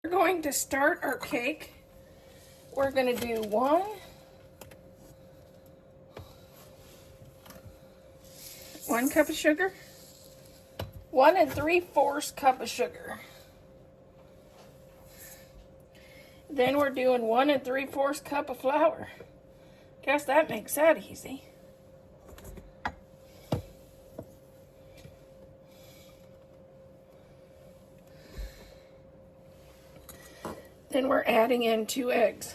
We're going to start our cake. We're going to do 1 cup of sugar, 1 3/4 cup of sugar. Then we're doing 1 3/4 cup of flour. Guess that makes that easy. Then we're adding in 2 eggs.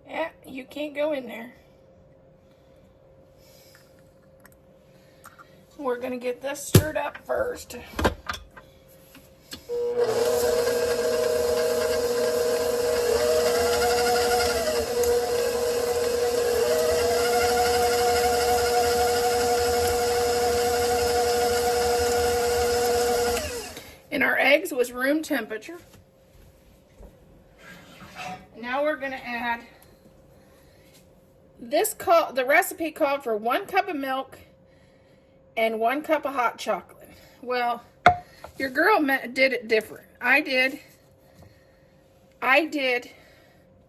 Yeah, you can't go in there. We're going to get this stirred up first. And our eggs was room temperature. Now we're going to add the recipe called for 1 cup of milk and 1 cup of hot chocolate. Well, your girl did it different. I did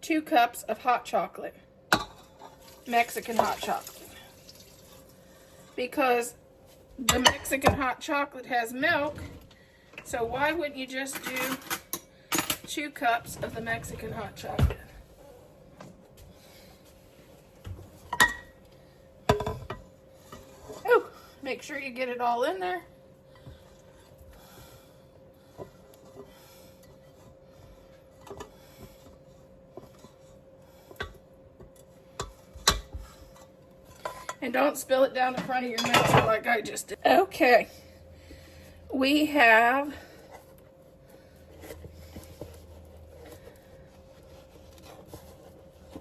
2 cups of hot chocolate, Mexican hot chocolate, because the Mexican hot chocolate has milk. So why wouldn't you just do 2 cups of the Mexican hot chocolate? Oh, make sure you get it all in there. And don't spill it down the front of your mixer like I just did. Okay. We have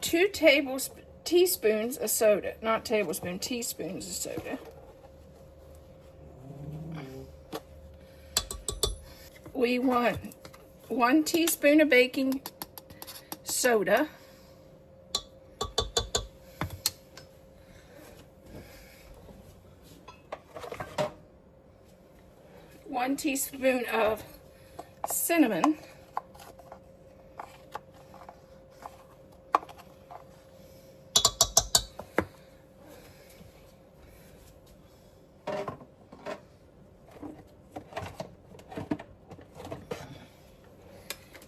2 teaspoons of soda. Not tablespoons, teaspoons of soda. We want 1 teaspoon of baking soda. 1 teaspoon of cinnamon.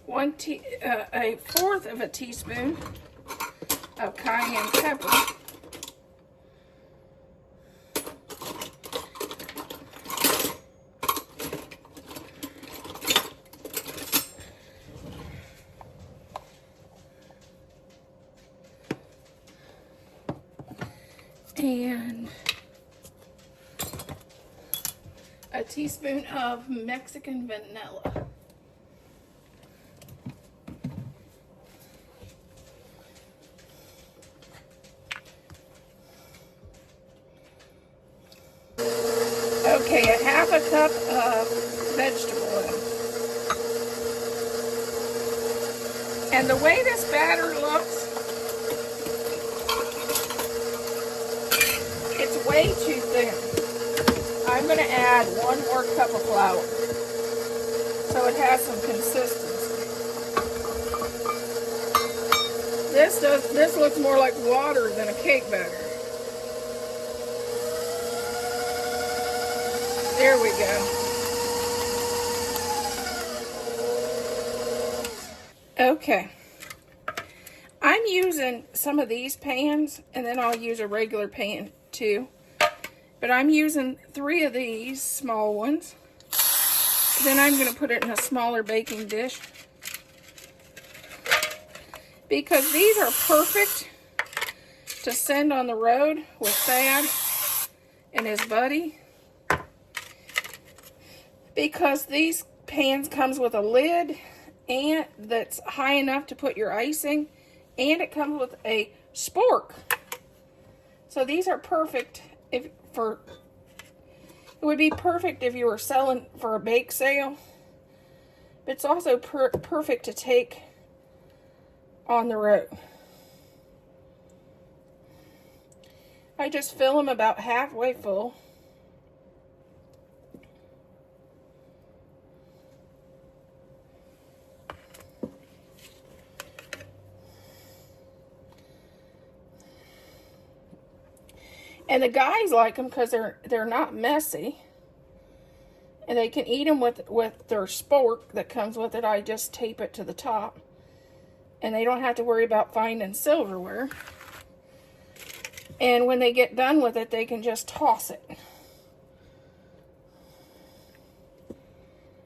1/4 of a teaspoon of cayenne pepper. And a teaspoon of Mexican vanilla. Okay, a 1/2 cup of vegetable oil. And the way this batter looks, it's way too thin. I'm going to add 1 more cup of flour so it has some consistency. This looks more like water than a cake batter. There we go. Okay. I'm using some of these pans, and then I'll use a regular pan too. But I'm using 3 of these small ones. Then I'm going to put it in a smaller baking dish, because these are perfect to send on the road with Thad and his buddy. Because these pans comes with a lid and that's high enough to put your icing, and it comes with a spork. So these are perfect it would be perfect if you were selling for a bake sale, but it's also perfect to take on the road. I just fill them about halfway full. And the guys like them because they're not messy. And they can eat them with their spork that comes with it. I just tape it to the top. And they don't have to worry about finding silverware. And when they get done with it, they can just toss it.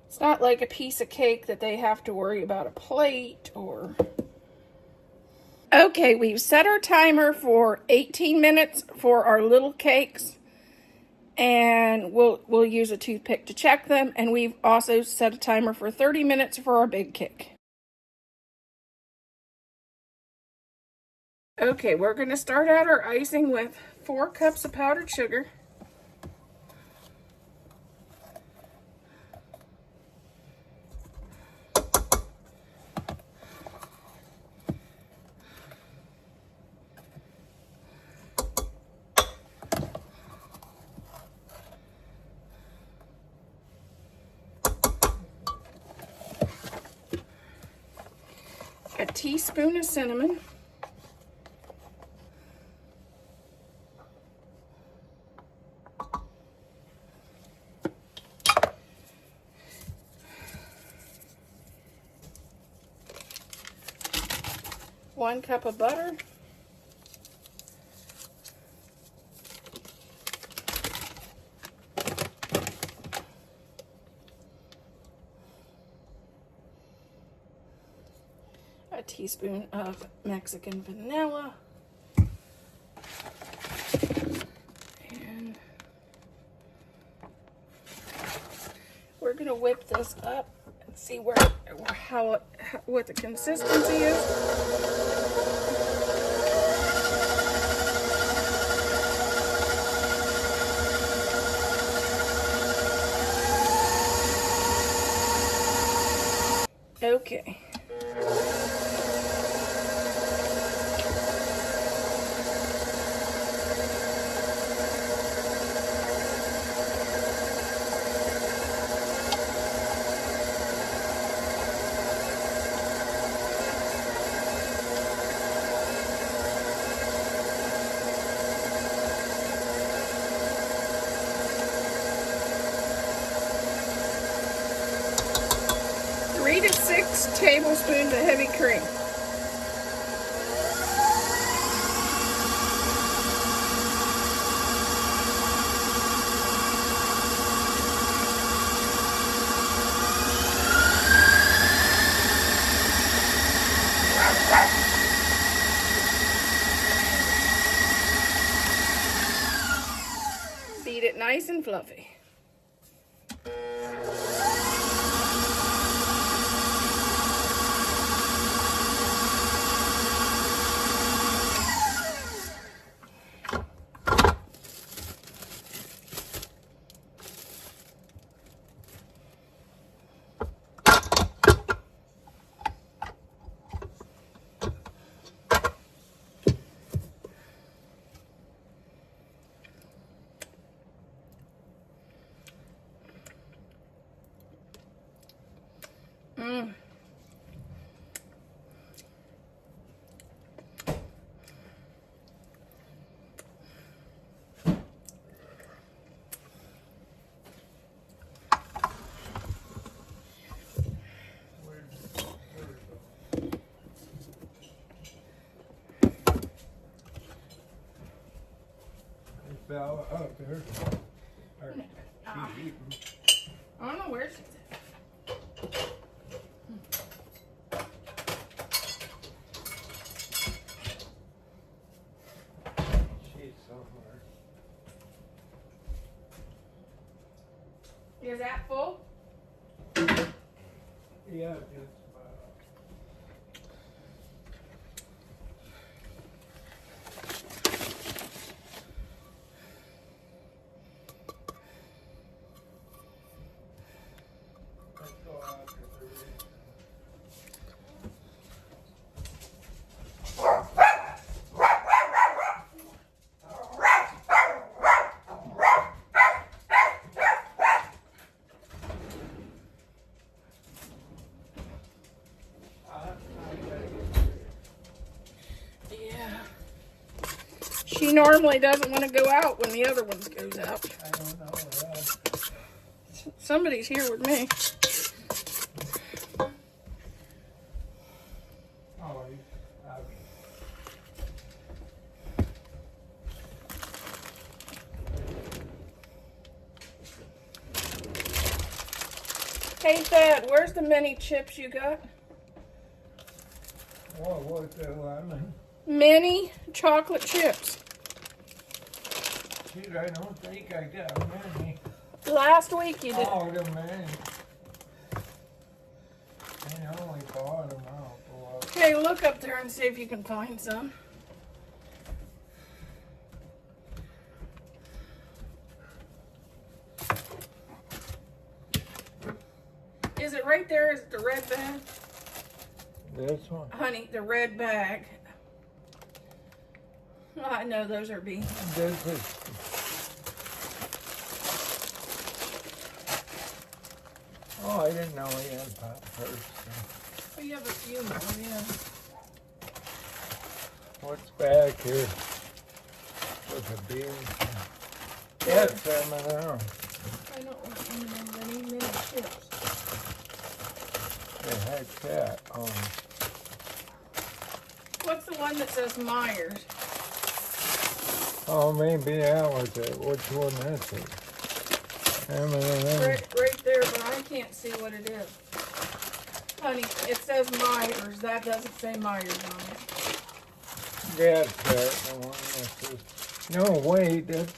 It's not like a piece of cake that they have to worry about a plate or... Okay, we've set our timer for 18 minutes for our little cakes. And we'll use a toothpick to check them. And we've also set a timer for 30 minutes for our big cake. Okay, we're going to start out our icing with 4 cups of powdered sugar. A teaspoon of cinnamon. One cup of butter. A teaspoon of Mexican vanilla. And we're going to whip this up and see what the consistency is. Okay. Three to 6 tablespoons of heavy cream. Beat it nice and fluffy. Fell up there. Or she's eating. I don't know where she's at. She's somewhere. Is that full? Yeah, just about. Let's go after 30. She normally doesn't want to go out when the other ones goes out. I don't know. Somebody's here with me. Oh, he's out. Hey, Thad, where's the mini chips you got? What was the lemon? Mini chocolate chips. Shoot, I don't think I got many. Last week you did. Oh, the many. I only bought them out for Okay, look up there and see if you can find some. Is it right there? Is it the red bag? this one. Honey, the red bag. Oh, I know those are beans. This is. Oh, I didn't know he had poppers. Oh, you have a few more, yeah. What's back here? With the beans. That's M&M. I don't want any mini chips. Yeah, heck that. What's the one that says Myers? Oh, maybe that was it. Which one is it? M&M. Right there, but I can't see what it is. Honey, it says Myers. That doesn't say Myers on it. That's it. The one that says. No, wait. That's.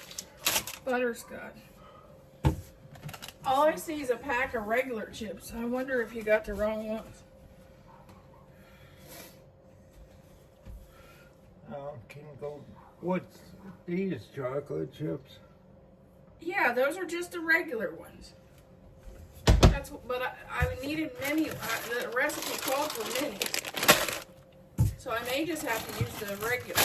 Butterscotch. All I see is a pack of regular chips. I wonder if you got the wrong ones. Can go. What's these chocolate chips? Yeah, those are just the regular ones. That's what, but I needed mini. The recipe called for mini, so I may just have to use the regular.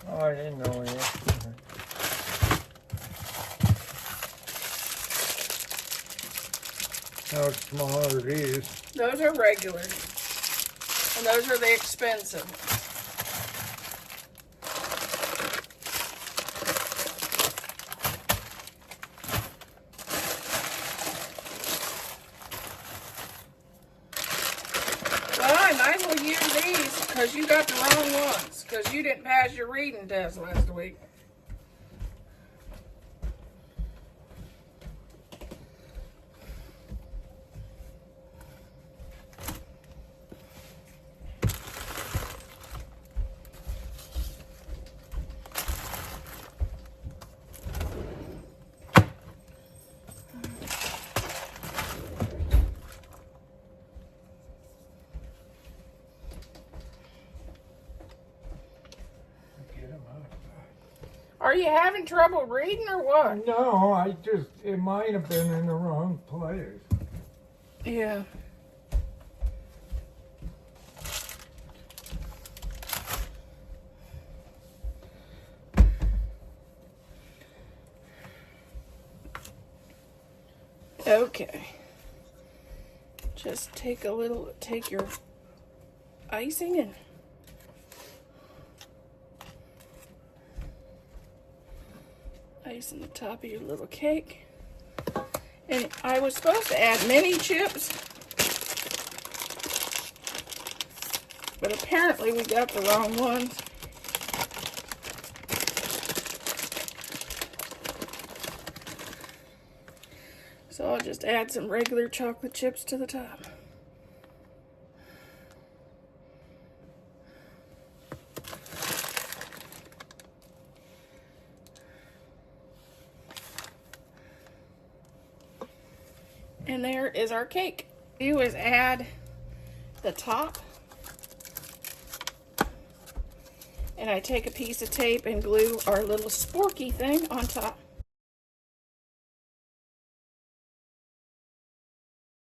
Oh, I didn't know it. How small are these? Those are regular, and those are the expensive ones. Well, I might as well use these because you got the wrong ones because you didn't pass your reading test last week. Get 'em out. Are you having trouble reading or what? No, it might have been in the wrong place. Yeah. Okay. Just take your icing and ice in the top of your little cake. And I was supposed to add mini chips, but apparently we got the wrong ones. So I'll just add some regular chocolate chips to the top. And there is our cake. What you do is add the top. And I take a piece of tape and glue our little sporky thing on top.